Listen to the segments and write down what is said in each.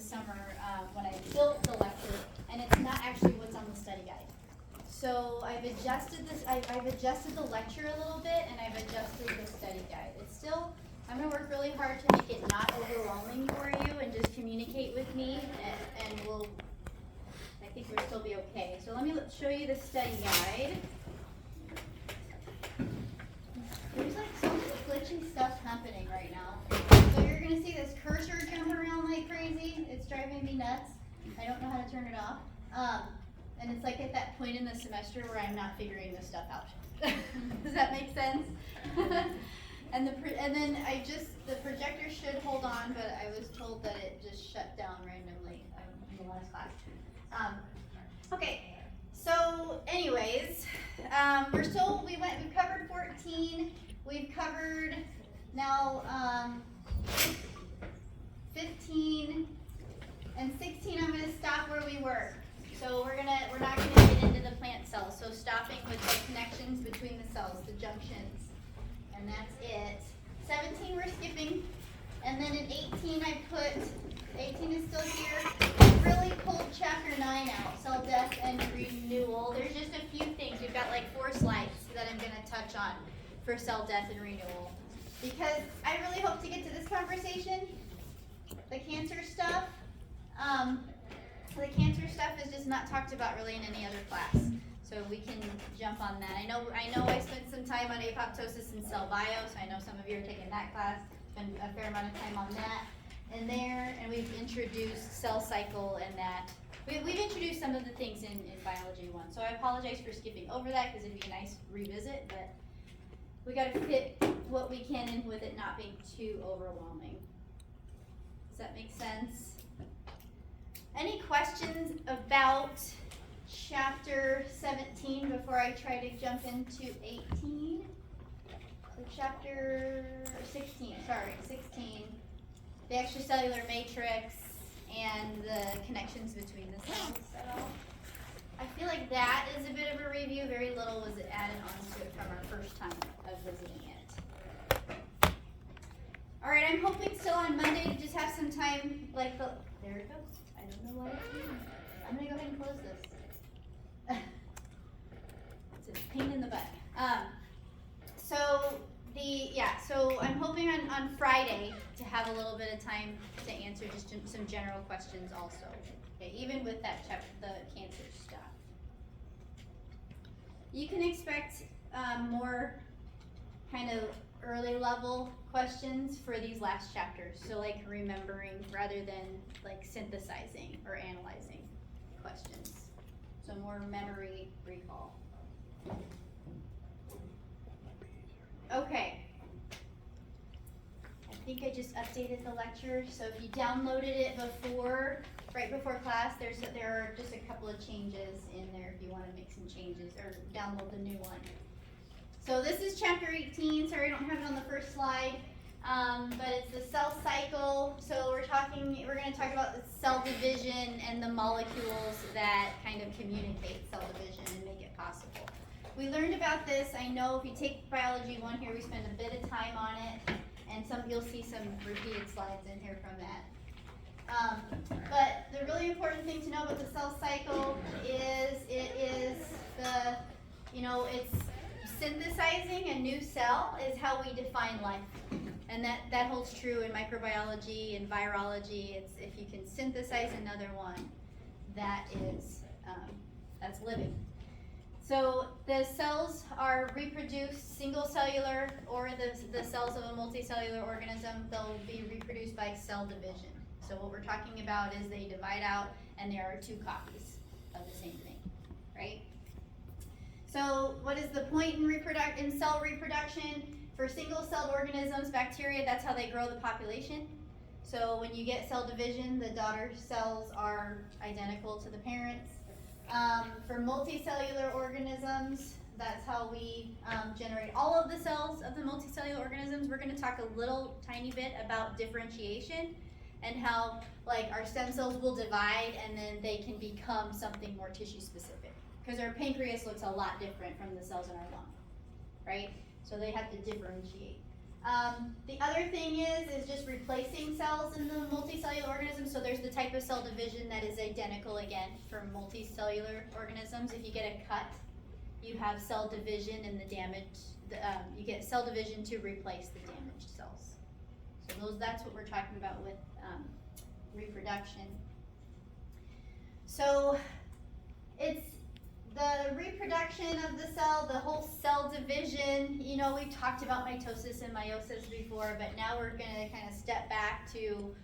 summer when I built the lecture, and it's not actually what's on the study guide. So I've adjusted this. I've adjusted the lecture a little bit, and I've adjusted the study guide. It's still. I'm going to work really hard to make it not overwhelming for you, and just communicate with me, and we'll. I think we'll still be okay. So let me show you the study guide. There's like so much glitchy stuff happening right now. So you're gonna see this cursor jump around like crazy. It's driving me nuts. I don't know how to turn it off. And it's like at that point in the semester where I'm not figuring this stuff out. Does that make sense? And then the projector should hold on, but I was told that it just shut down randomly in the last class. Okay. So, anyways, we've covered 14. We've covered now 15 and 16. I'm going to stop where we were. So we're not going to get into the plant cells. So stopping with the connections between the cells, the junctions, and that's it. 17 we're skipping, and then in 18 I put 18 is still here. I really pulled chapter 9 out, cell death and renewal. There's just a few things. We've got like 4 slides that I'm going to touch on for cell death and renewal. Because I really hope to get to this conversation. The cancer stuff. The cancer stuff is just not talked about really in any other class. So we can jump on that. I know I spent some time on apoptosis and cell bio, so I know some of you are taking that class. Spent a fair amount of time on that. And we've introduced cell cycle and that. We've introduced some of the things in biology 1. So I apologize for skipping over that because it'd be a nice revisit, but we got to fit what we can in with it not being too overwhelming. Does that make sense? Any questions about chapter 17 before I try to jump into 18? So chapter 16, 16. The extracellular matrix and the connections between the cells. So I feel like that is a bit of a review. Very little was added onto it from our first time of visiting it. All right, I'm hoping still on Monday to just have some time, there it goes. I don't know why it's moving. I'm gonna go ahead and close this. It's a pain in the butt. So I'm hoping on Friday to have a little bit of time to answer just some general questions also. Okay, even with that the cancer stuff. You can expect more kind of early level questions for these last chapters. So like remembering rather than like synthesizing or analyzing questions. So more memory recall. Okay. I think I just updated the lecture. So if you downloaded it right before class, there are just a couple of changes in there if you want to make some changes or download the new one. So this is chapter 18. Sorry, I don't have it on the first slide, but it's the cell cycle. So we're going to talk about the cell division and the molecules that kind of communicate cell division and make it possible. We learned about this. I know if you take biology 1 here, we spend a bit of time on it, and you'll see some repeated slides in here from that. But the really important thing to know about the cell cycle is it's synthesizing a new cell is how we define life. And that holds true in microbiology and virology. It's if you can synthesize another one, that's living. So the cells are reproduced single cellular, or the cells of a multicellular organism, they'll be reproduced by cell division. So what we're talking about is they divide out and there are 2 copies of the same thing, right? So what is the point in cell reproduction? For single-celled organisms, bacteria, that's how they grow the population. So when you get cell division, the daughter cells are identical to the parents. For multicellular organisms, that's how we generate all of the cells of the multicellular organisms. We're going to talk a little tiny bit about differentiation and how like our stem cells will divide and then they can become something more tissue specific. Because our pancreas looks a lot different from the cells in our lung, right? So they have to differentiate. The other thing is just replacing cells in the multicellular organisms. So there's the type of cell division that is identical again for multicellular organisms. If you get a cut, you have cell division and the damage, you get cell division to replace the damaged cells. So that's what we're talking about with reproduction. So it's the reproduction of the cell, the whole cell division. You know, we've talked about mitosis and meiosis before, but now we're going to kind of step back to,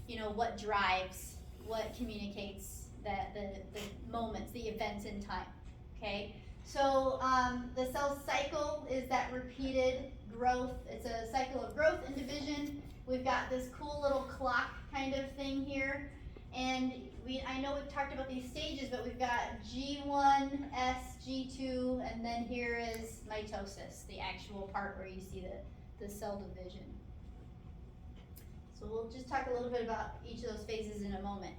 you know, what drives, what communicates the moments, the events in time. Okay, so the cell cycle is that repeated growth. It's a cycle of growth and division. We've got this cool little clock kind of thing here, and I know we've talked about these stages, but we've got G1, S, G2, and then here is mitosis, the actual part where you see the cell division. So we'll just talk a little bit about each of those phases in a moment.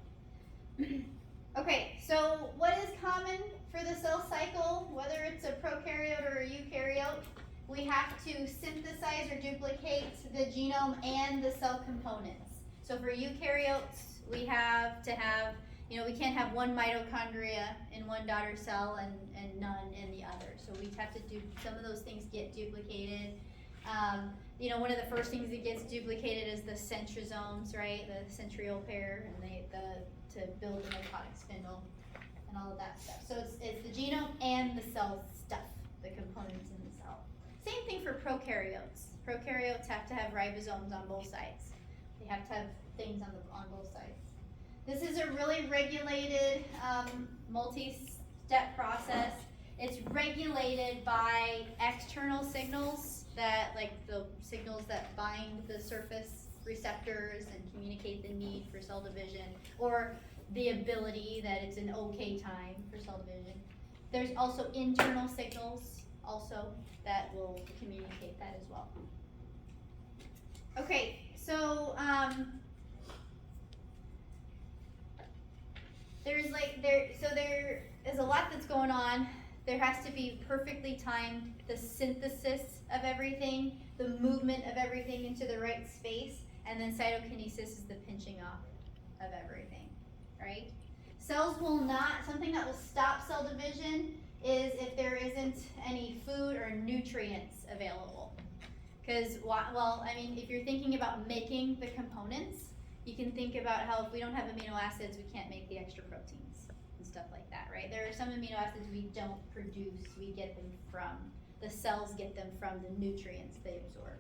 Okay, so what is common for the cell cycle, whether it's a prokaryote or a eukaryote? We have to synthesize or duplicate the genome and the cell components. So for eukaryotes, we have to have, you know, we can't have one mitochondria in one daughter cell and none in the other. So we have to do, some of those things get duplicated. You know, one of the first things that gets duplicated is the centrosomes, right? The centriole pair, and to build the mitotic spindle and all of that stuff. So it's the genome and the cell stuff, the components in the cell. Same thing for prokaryotes. Prokaryotes have to have ribosomes on both sides. They have to have things on both sides. This is a really regulated multi-step process. It's regulated by external signals that, like the signals that bind the surface receptors and communicate the need for cell division, or the ability that it's an okay time for cell division. There's also internal signals also that will communicate that as well. Okay, so there is a lot that's going on. There has to be perfectly timed the synthesis of everything, the movement of everything into the right space, and then cytokinesis is the pinching off of everything, right? Cells will not, something that will stop cell division is if there isn't any food or nutrients available. Because, well, I mean, if you're thinking about making the components, you can think about how if we don't have amino acids, we can't make the extra proteins and stuff like that, right? There are some amino acids we don't produce, we get them from, the cells get them from the nutrients they absorb,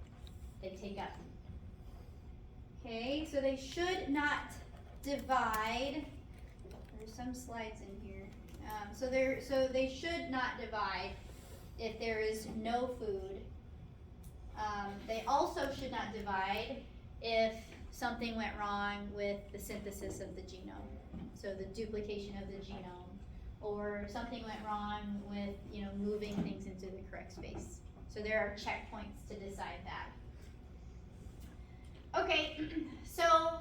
they take up. Okay, so they should not divide. There's some slides in here. So they should not divide if there is no food. They also should not divide if something went wrong with the synthesis of the genome, so the duplication of the genome, or something went wrong with, you know, moving things into the correct space. So there are checkpoints to decide that. Okay, so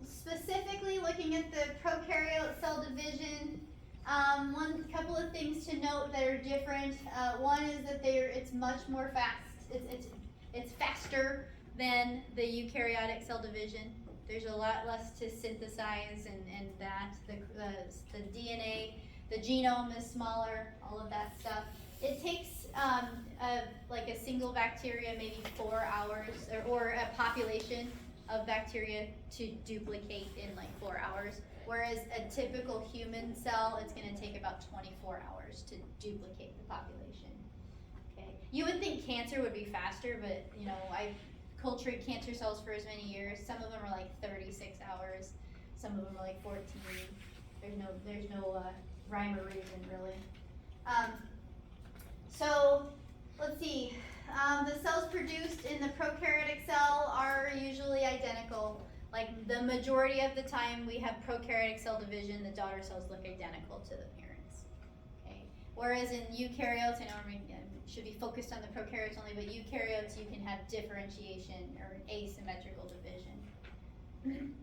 specifically looking at the prokaryote cell division, one couple of things to note that are different. One is that it's much more fast. It's faster than the eukaryotic cell division. There's a lot less to synthesize, and that the DNA, the genome is smaller. All of that stuff. It takes like a single bacteria, maybe 4 hours, or a population of bacteria to duplicate in like 4 hours. Whereas a typical human cell, it's going to take about 24 hours to duplicate the population. Okay, you would think cancer would be faster, but you know, I've cultured cancer cells for as many years. Some of them are like 36 hours, some of them are like 14. There's no rhyme or reason really. So let's see. The cells produced in the prokaryotic cell are usually identical. Like the majority of the time we have prokaryotic cell division, the daughter cells look identical to the parents. Okay. Whereas in eukaryotes, I know we should be focused on the prokaryotes only, but eukaryotes you can have differentiation or asymmetrical division.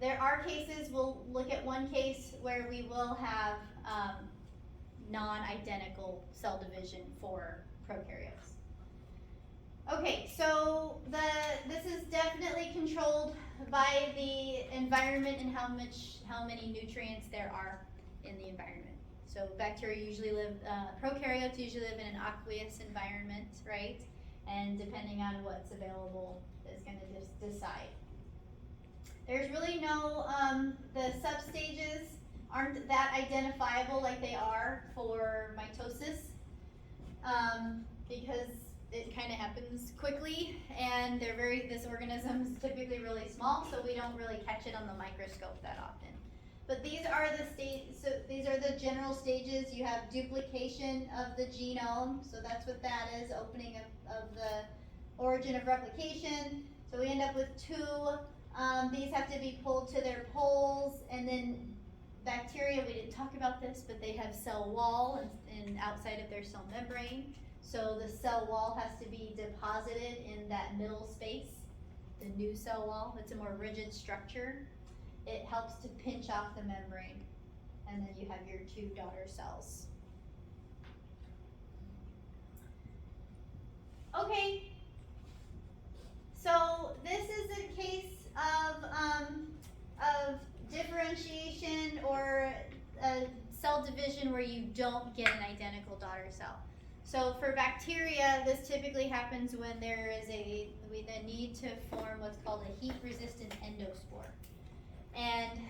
There are cases, we'll look at one case where we will have non-identical cell division for prokaryotes. Okay, so this is definitely controlled by the environment and how many nutrients there are in the environment. So bacteria usually live, prokaryotes usually live in an aqueous environment, right? And depending on what's available is going to decide. There's really no, the substages aren't that identifiable like they are for mitosis, because it kind of happens quickly, and this organism is typically really small, so we don't really catch it on the microscope that often. But these are these are the general stages. You have duplication of the genome, so that's what that is, opening of the origin of replication. So we end up with two. These have to be pulled to their poles, and then bacteria, we didn't talk about this, but they have cell wall and outside of their cell membrane. So the cell wall has to be deposited in that middle space, the new cell wall. It's a more rigid structure. It helps to pinch off the membrane, and then you have your two daughter cells. Okay, so this is a case of differentiation or cell division where you don't get an identical daughter cell. So for bacteria, this typically happens when there is we then need to form what's called a heat-resistant endospore. And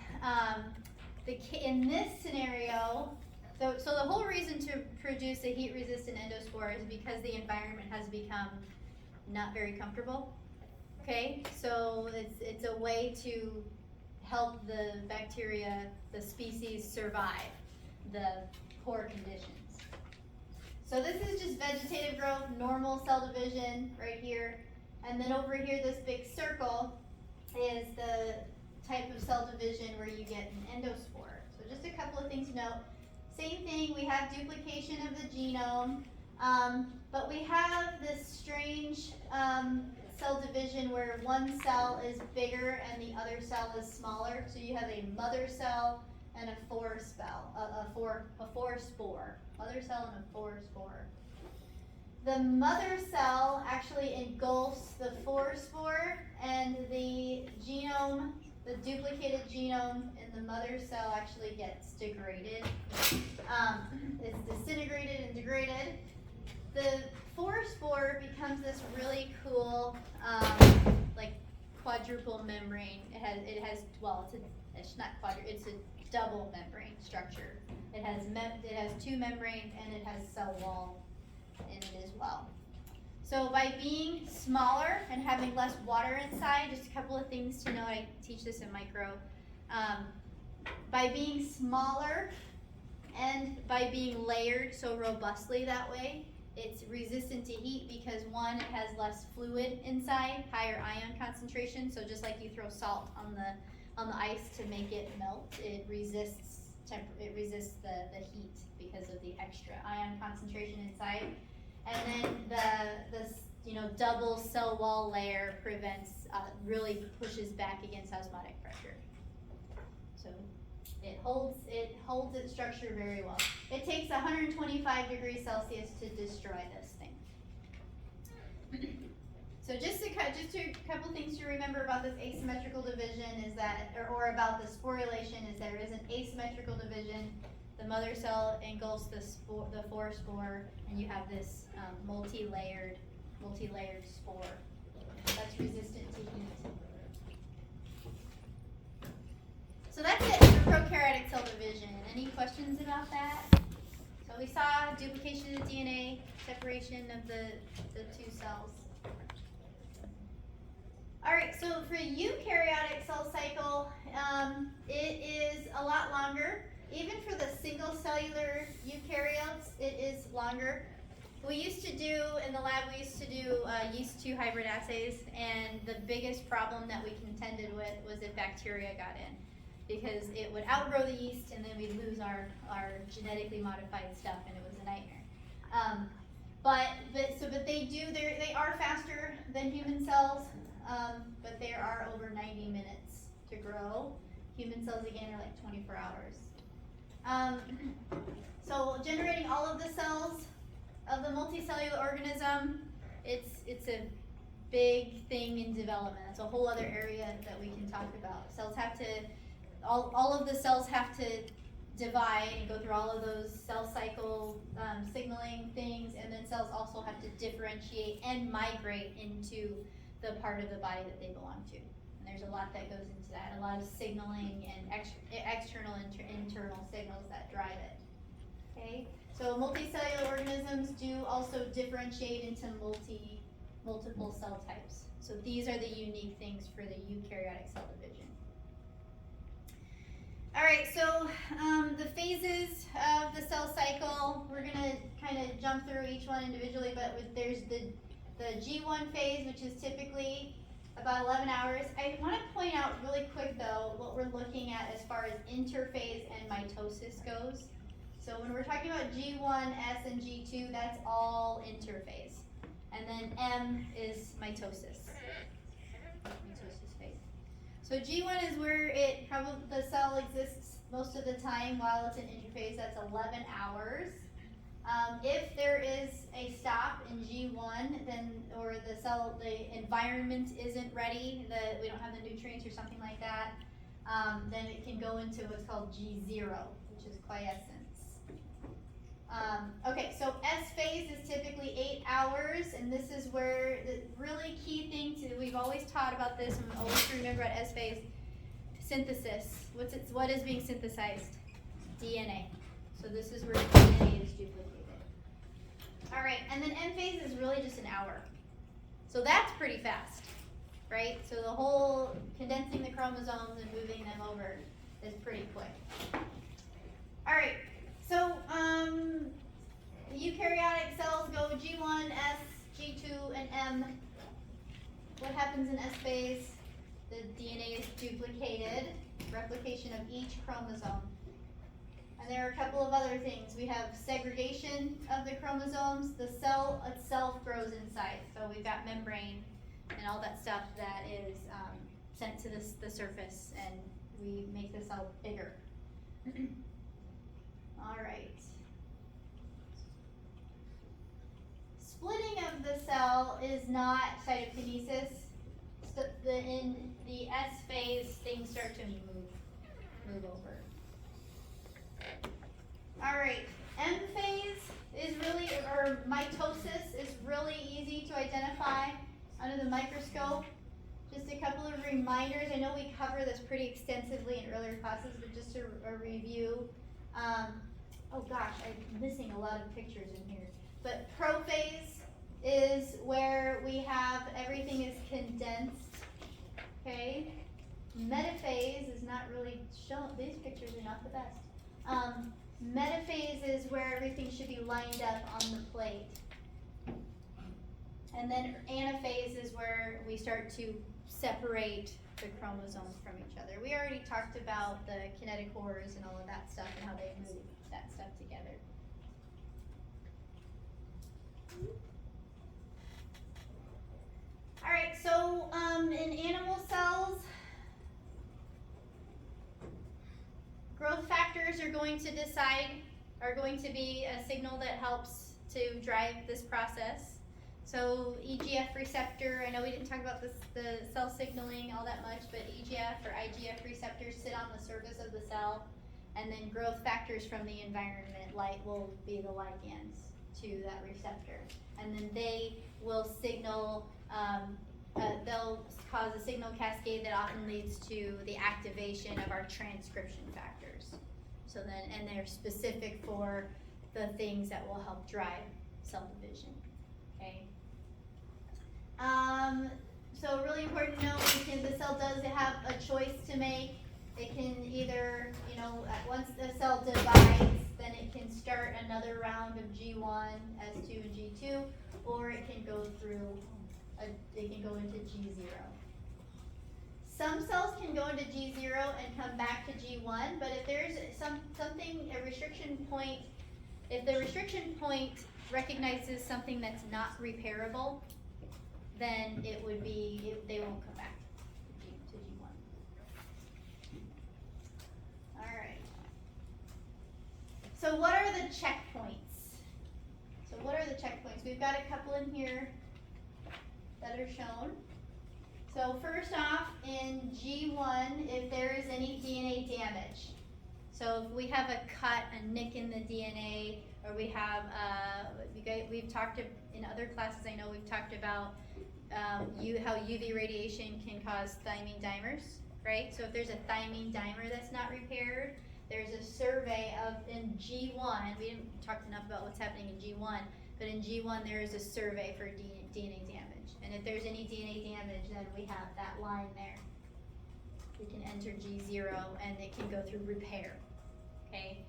in this scenario, so the whole reason to produce a heat-resistant endospore is because the environment has become not very comfortable. Okay, so it's a way to help the bacteria, the species, survive the poor conditions. So this is just vegetative growth, normal cell division right here. And then over here, this big circle is the type of cell division where you get an endospore. So just a couple of things to note. Same thing, we have duplication of the genome, but we have this strange cell division where one cell is bigger and the other cell is smaller. So you have a mother cell and a spore. Mother cell and a spore. The mother cell actually engulfs the spore, and the genome, the duplicated genome in the mother cell actually gets degraded. It's disintegrated and degraded. The spore becomes this really cool, like quadruple membrane. It's not quadruple. It's a double membrane structure. It has two membranes, and it has cell wall in it as well. So by being smaller and having less water inside, just a couple of things to know. I teach this in micro. By being smaller and by being layered so robustly that way, it's resistant to heat because one, it has less fluid inside, higher ion concentration. So just like you throw salt on the ice to make it melt, it resists the heat because of the extra ion concentration inside. And then the double cell wall layer really pushes back against osmotic pressure. So it holds its structure very well. It takes 125 degrees Celsius to destroy this thing. So just a couple things to remember about this asymmetrical division is that, or about the sporulation, is there is an asymmetrical division. The mother cell engulfs the spore, and you have this multi-layered spore that's resistant to heat. So that's it for prokaryotic cell division. Any questions about that? So we saw duplication of DNA, separation of the two cells. All right, so for eukaryotic cell cycle, it is a lot longer. Even for the single cellular eukaryotes, it is longer. We used to do, in the lab, yeast 2 hybrid assays, and the biggest problem that we contended with was if bacteria got in, because it would outgrow the yeast and then we'd lose our genetically modified stuff, and it was a nightmare. But they are faster than human cells, but they are over 90 minutes to grow. Human cells, again, are like 24 hours. So generating all of the cells of the multicellular organism it's a big thing in development. It's a whole other area that we can talk about. Cells have to, all of the cells have to divide and go through all of those cell cycle signaling things, and then cells also have to differentiate and migrate into the part of the body that they belong to. And there's a lot that goes into that, a lot of signaling and external internal signals that drive it. Okay, so multicellular organisms do also differentiate into multiple cell types. So these are the unique things for the eukaryotic cell division. All right, so the phases of the cell cycle, we're gonna kind of jump through each one individually, but there's the G1 phase, which is typically about 11 hours. I want to point out really quick though, what we're looking at as far as interphase and mitosis goes. So when we're talking about G1, S, and G2, that's all interphase. And then M is mitosis. Mitosis phase. So G1 is where the cell exists most of the time while it's in interphase. That's 11 hours. If there is a stop in G1, then or the environment isn't ready, we don't have the nutrients or something like that, then it can go into what's called G0, which is quiescence. Okay, so S phase is typically 8 hours, and this is where the really key thing we've always taught about this, and we always remember at S phase, synthesis. What is being synthesized? DNA. So this is where DNA is duplicated. All right, and then M phase is really just an hour. So that's pretty fast, right? So the whole condensing the chromosomes and moving them over is pretty quick. All right, so the eukaryotic cells go G1, S, G2, and M. What happens in S phase? The DNA is duplicated, replication of each chromosome. And there are a couple of other things. We have segregation of the chromosomes. The cell itself grows inside. So we've got membrane and all that stuff that is sent to the surface, and we make the cell bigger. All right. Splitting of the cell is not cytokinesis. So in the S phase, things start to move over. All right, M phase is really, or mitosis is really easy to identify under the microscope. Just a couple of reminders. I know we cover this pretty extensively in earlier classes, but just a review. Oh gosh, I'm missing a lot of pictures in here. But prophase is where we have everything is condensed. Okay. Metaphase is not really shown. These pictures are not the best. Metaphase is where everything should be lined up on the plate. And then anaphase is where we start to separate the chromosomes from each other. We already talked about the kinetochores and all of that stuff and how they move that stuff together. All right, so in animal cells, growth factors are going to be a signal that helps to drive this process. So EGF receptor, I know we didn't talk about the cell signaling all that much, but EGF or IGF receptors sit on the surface of the cell, and then growth factors from the environment, light will be the ligands to that receptor. And then they will signal, they'll cause a signal cascade that often leads to the activation of our transcription factors. So then, and they're specific for the things that will help drive cell division, okay? So really important to know, the cell does have a choice to make. It can either, once the cell divides, then it can start another round of G1, S2, and G2, or it can go they can go into G0. Some cells can go into G0 and come back to G1, but if there's a restriction point, if the restriction point recognizes something that's not repairable, then they won't come back to G1. All right. So what are the checkpoints? We've got a couple in here. that are shown. So first off, in G1, if there is any DNA damage. So if we have a cut, a nick in the DNA, or we have, we've talked in other classes, I know we've talked about how UV radiation can cause thymine dimers, right? So if there's a thymine dimer that's not repaired, there's a survey of, in G1, we didn't talk enough about what's happening in G1, but in G1 there is a survey for DNA damage. And if there's any DNA damage, then we have that line there. We can enter G0 and it can go through repair, okay?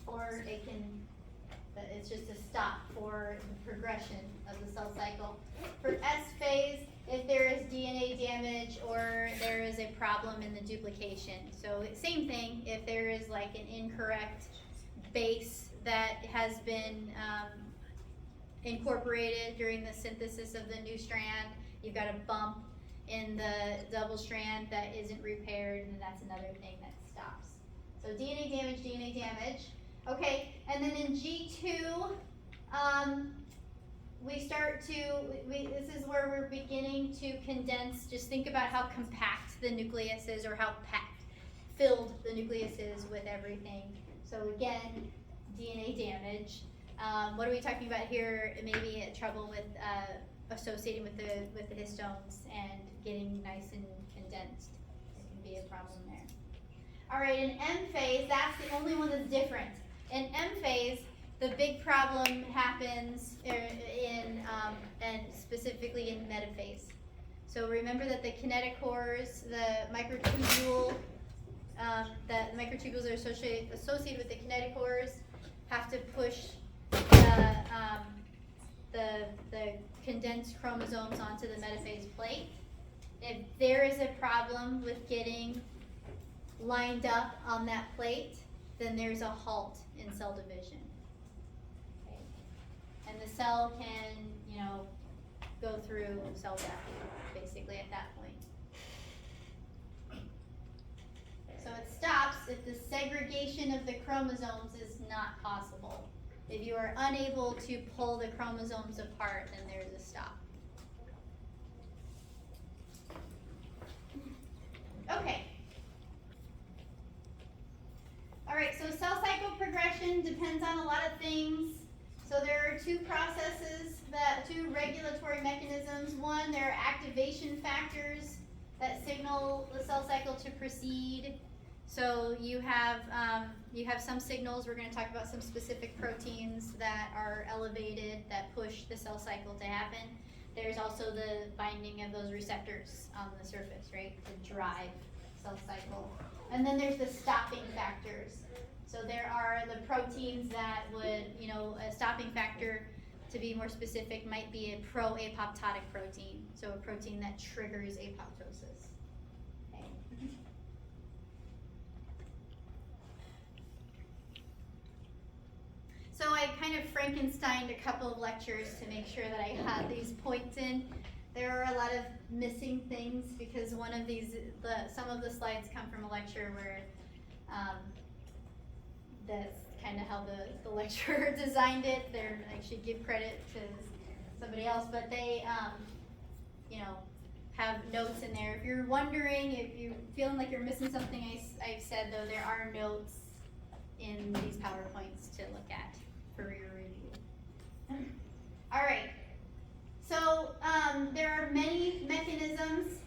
Or it can, it's just a stop for the progression of the cell cycle. For S phase, if there is DNA damage or there is a problem in the duplication. So same thing, if there is like an incorrect base that has been incorporated during the synthesis of the new strand, you've got a bump in the double strand that isn't repaired, and that's another thing that stops. So DNA damage. Okay, and then in G2, this is where we're beginning to condense. Just think about how compact the nucleus is, or how filled the nucleus is with everything. So again, DNA damage. What are we talking about here? Maybe trouble with associating with the histones and getting nice and condensed. It can be a problem there. All right, in M phase, that's the only one that's different. In M phase, the big problem happens and specifically in metaphase. So remember that the kinetochores, the microtubules are associated with the kinetochores have to push the condensed chromosomes onto the metaphase plate. If there is a problem with getting lined up on that plate, then there's a halt in cell division. Okay. And the cell can, go through cell death, basically, at that point. So it stops if the segregation of the chromosomes is not possible. If you are unable to pull the chromosomes apart, then there's a stop. Okay. All right, so cell cycle progression depends on a lot of things. So there are two regulatory mechanisms. One, there are activation factors that signal the cell cycle to proceed. So you have some signals. We're going to talk about some specific proteins that are elevated that push the cell cycle to happen. There's also the binding of those receptors on the surface, right, to drive cell cycle. And then there's the stopping factors. So there are the proteins that would, a stopping factor, to be more specific, might be a pro-apoptotic protein. So a protein that triggers apoptosis. Okay. So I kind of Frankensteined a couple of lectures to make sure that I had these points in. There are a lot of missing things because some of the slides come from a lecture where that's kind of how the lecturer designed it. I should give credit to somebody else, but they, have notes in there. If you're wondering, if you're feeling like you're missing something I've said, though, there are notes in these PowerPoints to look at for your review. All right. So there are many mechanisms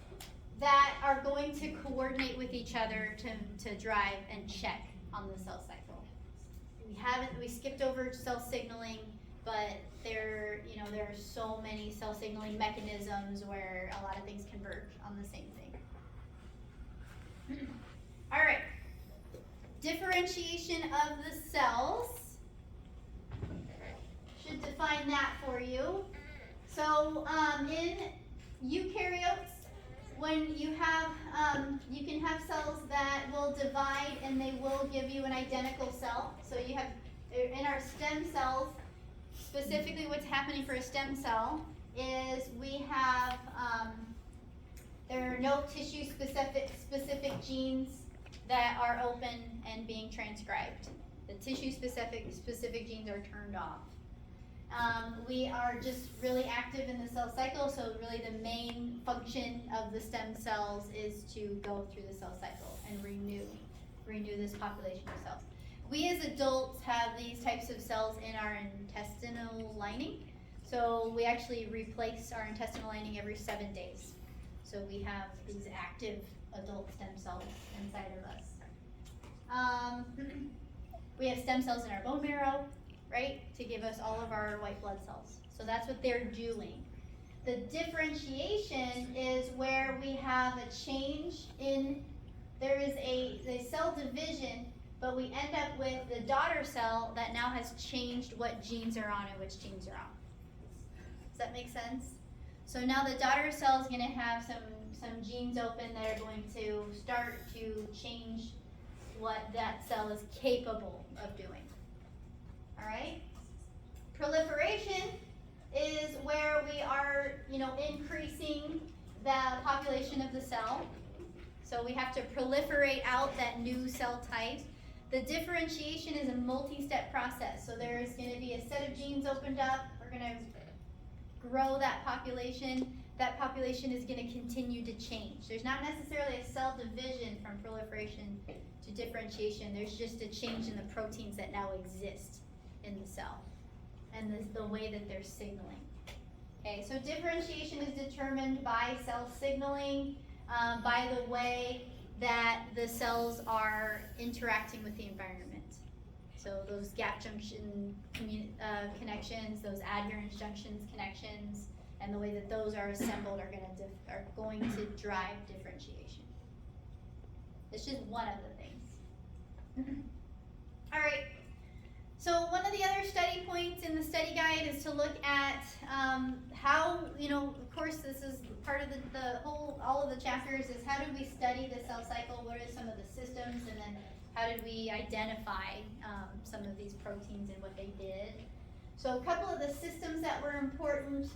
that are going to coordinate with each other to drive and check on the cell cycle. We skipped over cell signaling, but there are so many cell signaling mechanisms where a lot of things converge on the same thing. All right. Differentiation of the cells. Should define that for you. So in eukaryotes, when you can have cells that will divide and they will give you an identical cell. So you have, in our stem cells, specifically what's happening for a stem cell is we have, there are no tissue specific genes that are open and being transcribed. The tissue specific genes are turned off. We are just really active in the cell cycle, so really the main function of the stem cells is to go through the cell cycle and renew this population of cells. We as adults have these types of cells in our intestinal lining, so we actually replace our intestinal lining every 7 days. So we have these active adult stem cells inside of us. We have stem cells in our bone marrow, right, to give us all of our white blood cells. So that's what they're doing. The differentiation is where we have a change in, there is a cell division, but we end up with the daughter cell that now has changed what genes are on and which genes are on. Does that make sense? So now the daughter cell is going to have some genes open that are going to start to change what that cell is capable of doing. All right? Proliferation is where we are, increasing the population of the cell. So we have to proliferate out that new cell type. The differentiation is a multi-step process. So there's going to be a set of genes opened up. We're going to grow that population. That population is going to continue to change. There's not necessarily a cell division from proliferation to differentiation. There's just a change in the proteins that now exist in the cell and the way that they're signaling. Okay, so differentiation is determined by cell signaling, by the way that the cells are interacting with the environment. So those gap junction connections, those adherence junctions connections, and the way that those are assembled are going to drive differentiation. It's just one of the things. All right. So one of the other study points in the study guide is to look at how, of course this is part of all of the chapters is how did we study the cell cycle, what are some of the systems, and then how did we identify some of these proteins and what they did. So a couple of the systems that were important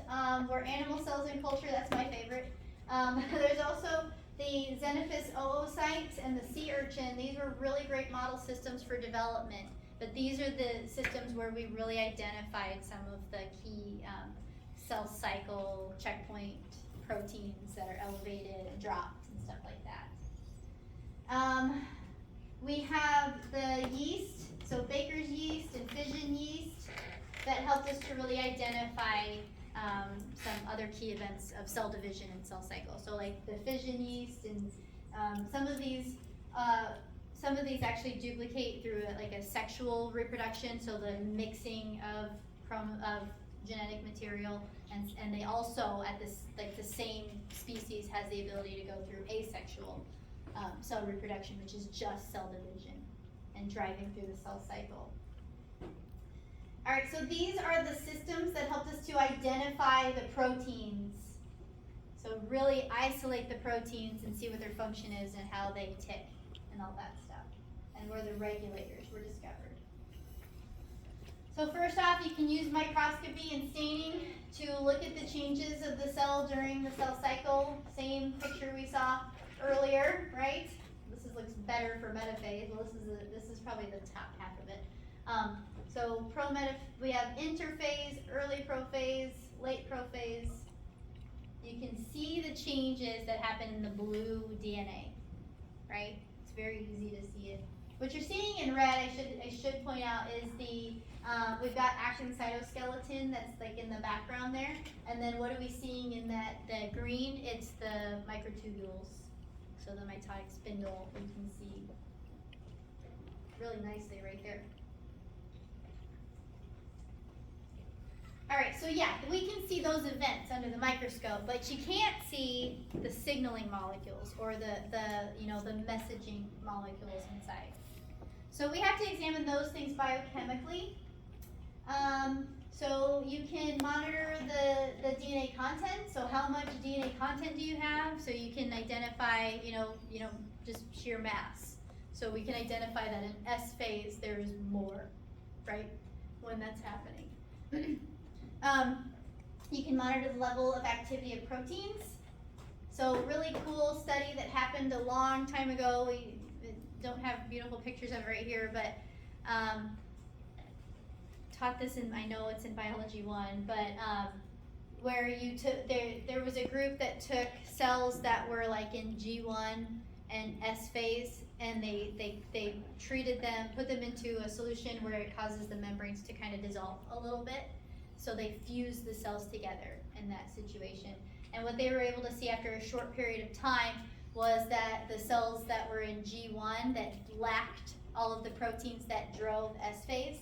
were animal cells in culture, that's my favorite. There's also the Xenophis oocytes and the sea urchin. These were really great model systems for development. But these are the systems where we really identified some of the key cell cycle checkpoint proteins that are elevated and dropped and stuff like that. We have the yeast, so Baker's yeast and fission yeast, that helped us to really identify some other key events of cell division and cell cycle. So like the fission yeast and some of these actually duplicate through a sexual reproduction, so the mixing of genetic material, and they also at this the same species has the ability to go through asexual cell reproduction, which is just cell division and driving through the cell cycle. All right, so these are the systems that helped us to identify the proteins. So really isolate the proteins and see what their function is and how they tick and all that stuff, and where the regulators were discovered. So first off, you can use microscopy and staining to look at the changes of the cell during the cell cycle. Same picture we saw earlier, right? This looks better for metaphase. Well, this is probably the top half of it. So we have interphase, early prophase, late prophase. You can see the changes that happen in the blue DNA, right? It's very easy to see it. What you're seeing in red, I should point out, is we've got actin cytoskeleton that's in the background there, and then what are we seeing in the green? It's the microtubules. So the mitotic spindle, you can see really nicely right there. All right, so yeah, we can see those events under the microscope, but you can't see the signaling molecules or the messaging molecules inside. So we have to examine those things biochemically. So you can monitor the DNA content. So how much DNA content do you have? So you can identify, just sheer mass. So we can identify that in S phase there is more, right? When that's happening. You can monitor the level of activity of proteins. So really cool study that happened a long time ago. We don't have beautiful pictures of it right here, but taught this in, I know it's in biology 1, but where you took, there was a group that took cells that were like in G1 and S phase, and they treated them, put them into a solution where it causes the membranes to kind of dissolve a little bit. So they fused the cells together in that situation. And what they were able to see after a short period of time was that the cells that were in G1 that lacked all of the proteins that drove S phase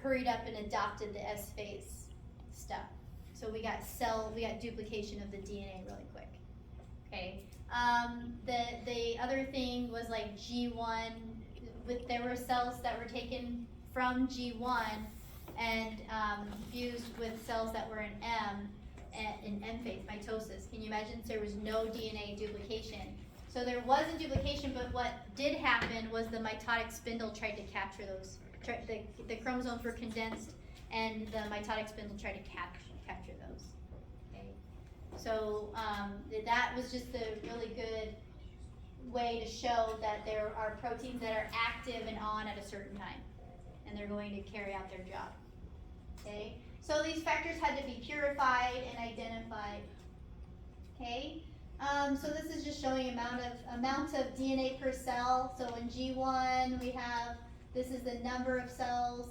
hurried up and adopted the S phase stuff. So we got duplication of the DNA really quick. Okay. The other thing was like G1, there were cells that were taken from G1 and fused with cells that were in M phase, mitosis. Can you imagine? There was no DNA duplication. So there wasn't duplication, but what did happen was the mitotic spindle tried to capture those. The chromosomes were condensed, and the mitotic spindle tried to capture those. Okay. So that was just a really good way to show that there are proteins that are active and on at a certain time, and they're going to carry out their job. Okay. So these factors had to be purified and identified. Okay. So this is just showing amount of DNA per cell. So in G1 we have, this is the number of cells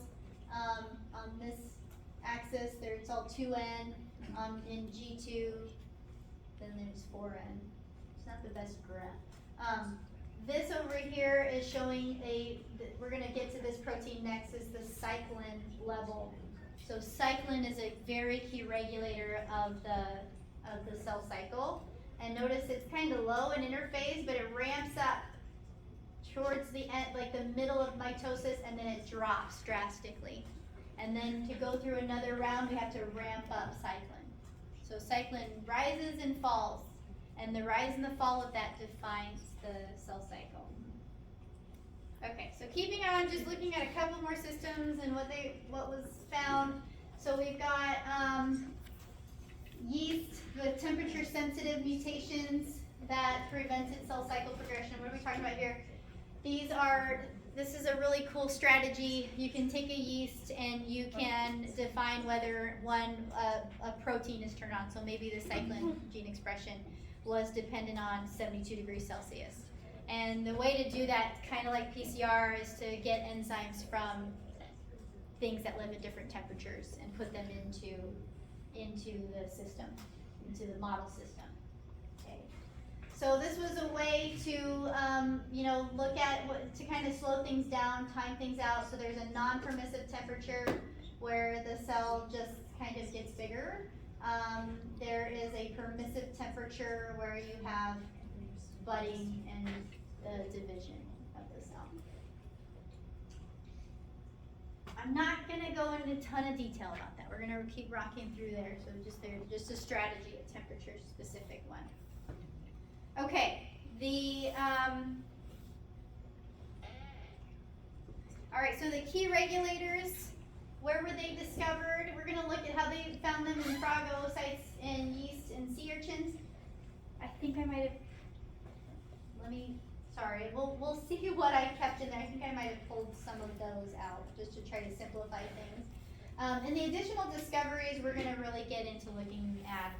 on this axis. It's all 2N. In G2, then there's 4N. It's not the best graph. This over here is showing we're going to get to this protein next, is the cyclin level. So cyclin is a very key regulator of the cell cycle. And notice it's kind of low in interphase, but it ramps up towards the end, like the middle of mitosis, and then it drops drastically. And then to go through another round, we have to ramp up cyclin. So cyclin rises and falls, and the rise and the fall of that defines the cell cycle. Okay, so keeping on, just looking at a couple more systems and what was found. So we've got yeast with temperature sensitive mutations that prevented cell cycle progression. What are we talking about here? This is a really cool strategy. You can take a yeast and you can define whether a protein is turned on. So maybe the cyclin gene expression was dependent on 72 degrees Celsius. And the way to do that, kind of like PCR, is to get enzymes from things that live at different temperatures and put them into the system, into the model system. Okay. So this was a way to, look at to kind of slow things down, time things out. So there's a non-permissive temperature where the cell just kind of gets bigger. There is a permissive temperature where you have budding and the division of the cell. I'm not going to go into a ton of detail about that. We're going to keep rocking through there. So just a strategy, a temperature specific one. Okay, all right, so the key regulators, where were they discovered? We're going to look at how they found them in frog oocytes and yeast and sea urchins. I think I might have, we'll see what I kept in there. I think I might have pulled some of those out just to try to simplify things. In the additional discoveries, we're going to really get into looking at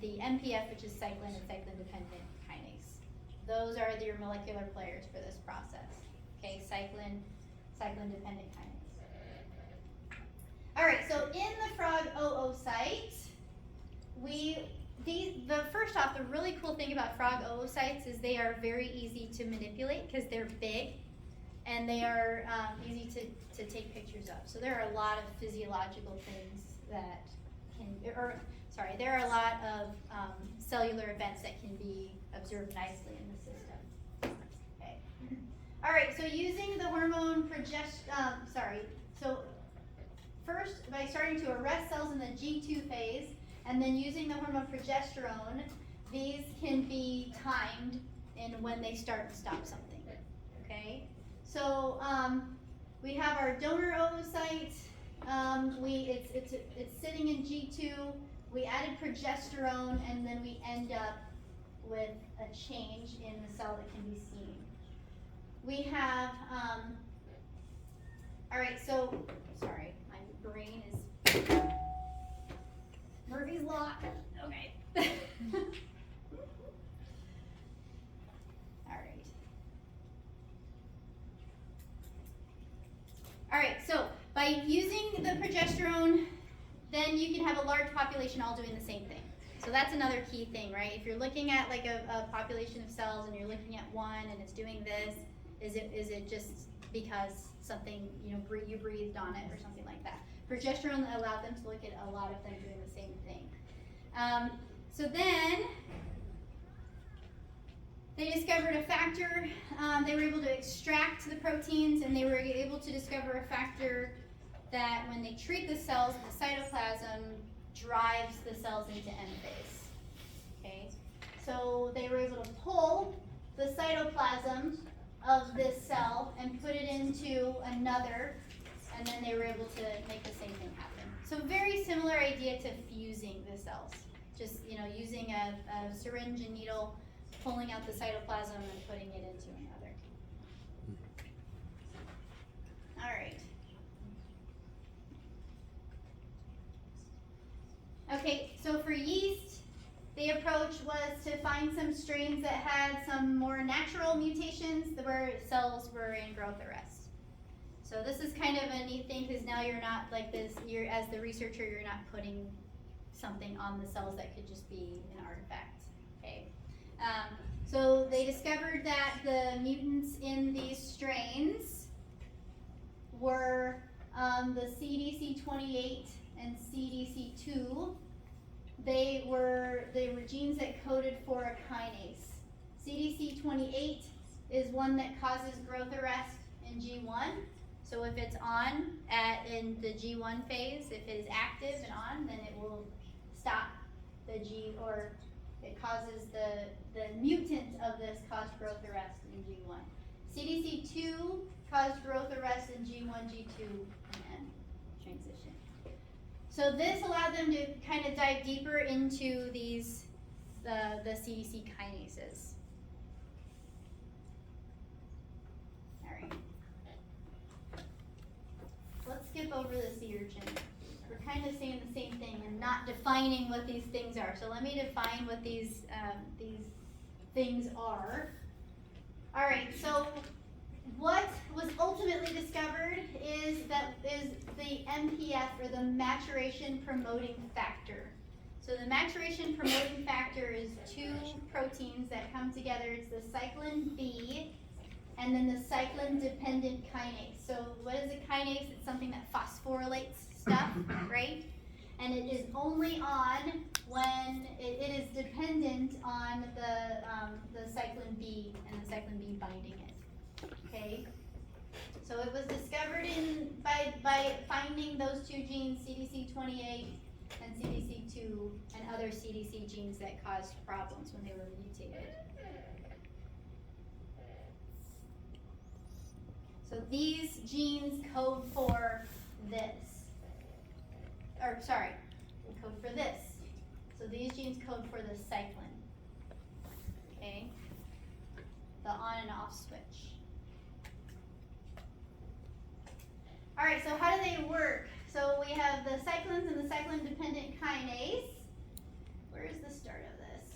the MPF, which is cyclin and cyclin-dependent kinase. Those are your molecular players for this process. Okay, cyclin-dependent kinase. All right, so in the frog oocyte, first off, the really cool thing about frog oocytes is they are very easy to manipulate because they're big, and they are easy to take pictures of. So there are a lot of physiological things that there are a lot of cellular events that can be observed nicely in the system. Okay. All right, so using the hormone so first, by starting to arrest cells in the G2 phase, and then using the hormone progesterone, these can be timed in when they start and stop something, okay? So we have our donor oocyte. It's sitting in G2. We added progesterone, and then we end up with a change in the cell that can be seen. We have Alright, so, sorry, my brain is Murphy's Law. Okay. Alright. Alright, so by using the progesterone, then you can have a large population all doing the same thing. So that's another key thing, right? If you're looking at like a population of cells and you're looking at one and it's doing this, is it just because something, you breathed on it or something like that? Progesterone allowed them to look at a lot of them doing the same thing. So then they discovered a factor. They were able to extract the proteins, and they were able to discover a factor that when they treat the cells, the cytoplasm drives the cells into M phase. Okay, so they were able to pull the cytoplasm of this cell and put it into another, and then they were able to make the same thing happen. So very similar idea to fusing the cells. Just using a syringe and needle, pulling out the cytoplasm and putting it into another. All right. Okay, so for yeast, the approach was to find some strains that had some more natural mutations where cells were in growth arrest. So this is kind of a neat thing because now you're not like this, as the researcher, you're not putting something on the cells that could just be an artifact, okay? So they discovered that the mutants in these strains were the CDC28 and CDC2. They were genes that coded for a kinase. CDC28 is one that causes growth arrest in G1. So if it's on in the G1 phase, if it is active and on, then it will stop the or it causes the mutant of this caused growth arrest in G1. CDC2 caused growth arrest in G1, G2, and N transition. So this allowed them to kind of dive deeper into these, the CDC kinases. All right. Let's skip over the sea urchin. We're kind of saying the same thing and not defining what these things are. So let me define what these things are. All right, so what was ultimately discovered is the MPF, or the maturation promoting factor. So the maturation promoting factor is two proteins that come together. It's the cyclin B and then the cyclin dependent kinase. So what is a kinase? It's something that phosphorylates stuff, right? And it is only on when it is dependent on the cyclin B and the cyclin B binding it. Okay, so it was discovered by finding those two genes, CDC28 and CDC2, and other CDC genes that caused problems when they were mutated. So these genes code for this, or sorry, code for this. So these genes code for the cyclin. Okay, the on and off switch. All right, so how do they work? So we have the cyclins and the cyclin-dependent kinase. Where's the start of this?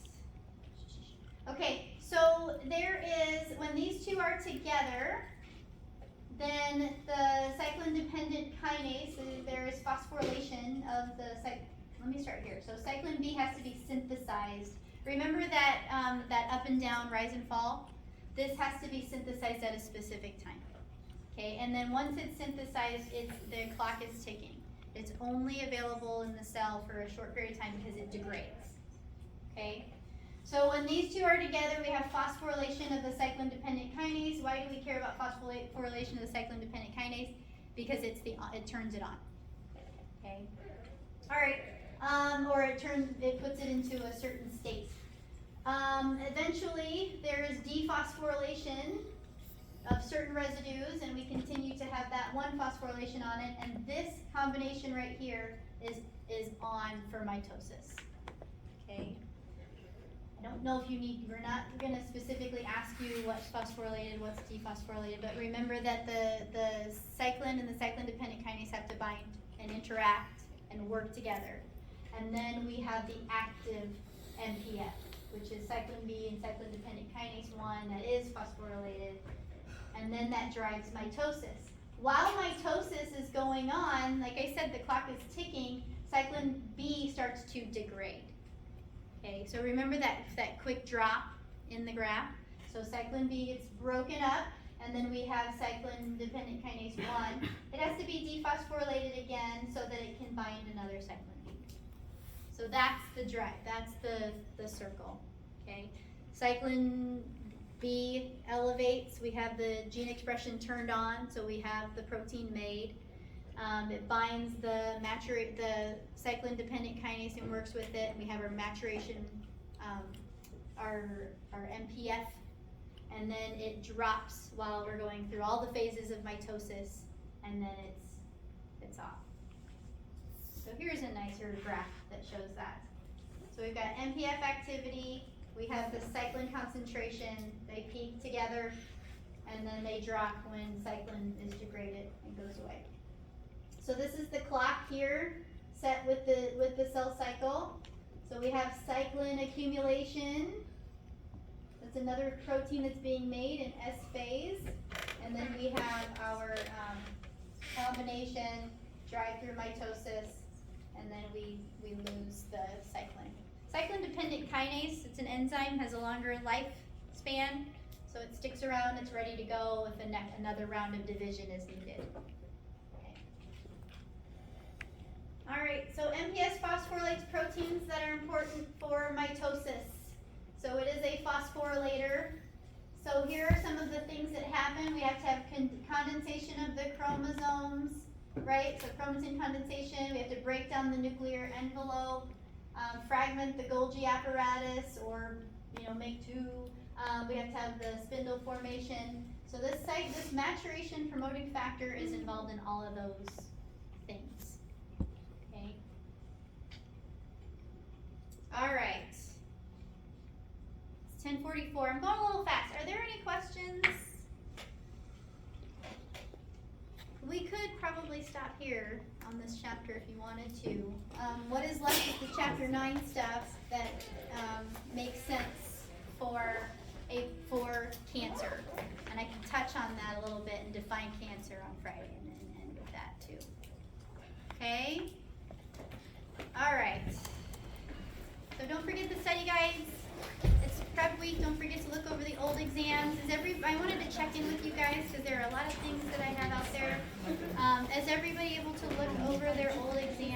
Okay, so there is, when these two are together, then the cyclin-dependent kinase, there is phosphorylation of the let me start here. So cyclin B has to be synthesized. Remember that that up and down, rise and fall? This has to be synthesized at a specific time. Okay, and then once it's synthesized, the clock is ticking. It's only available in the cell for a short period of time because it degrades. Okay, so when these two are together, we have phosphorylation of the cyclin-dependent kinase. Why do we care about phosphorylation of the cyclin-dependent kinase? Because it turns it on. Okay, all right, or it puts it into a certain state. Eventually, there is dephosphorylation of certain residues, and we continue to have that one phosphorylation on it, and this combination right here is on for mitosis. Okay, I don't know if you need, we're not gonna specifically ask you what's phosphorylated, what's dephosphorylated, but remember that the cyclin and the cyclin-dependent kinase have to bind and interact and work together. And then we have the active MPF, which is cyclin B and cyclin-dependent kinase 1 that is phosphorylated, and then that drives mitosis. While mitosis is going on, like I said, the clock is ticking, cyclin B starts to degrade. Okay, so remember that quick drop in the graph. So cyclin B gets broken up, and then we have cyclin-dependent kinase 1. It has to be dephosphorylated again so that it can bind another cyclin B. So that's the drive, that's the circle, okay? Cyclin B elevates, we have the gene expression turned on, so we have the protein made. It binds the cyclin-dependent kinase and works with it, and we have our maturation, our MPF, and then it drops while we're going through all the phases of mitosis, and then it's off. So here's a nicer graph that shows that. So we've got MPF activity, we have the cyclin concentration, they peak together, and then they drop when cyclin is degraded and goes away. So this is the clock here set with the cell cycle. So we have cyclin accumulation. That's another protein that's being made in S phase. And then we have our combination, drive through mitosis, and then we lose the cyclin. Cyclin-dependent kinase, it's an enzyme, has a longer lifespan, so it sticks around, it's ready to go if another round of division is needed. Okay. All right, so MPS phosphorylates proteins that are important for mitosis. So it is a phosphorylator. So here are some of the things that happen. We have to have condensation of the chromosomes, right? So chromatin condensation, we have to break down the nuclear envelope, fragment the Golgi apparatus, or make two. We have to have the spindle formation. So this maturation promoting factor is involved in all of those things. Okay. All right. It's 10:44. I'm going a little fast. Are there any questions? We could probably stop here on this chapter if you wanted to. What is left is the chapter 9 stuff that makes sense for cancer. And I can touch on that a little bit and define cancer on Friday and end with that too. Okay? All right. So don't forget the study guides. It's prep week. Don't forget to look over the old exams. I wanted to check in with you guys because there are a lot of things that I have out there. Is everybody able to look over their old exams?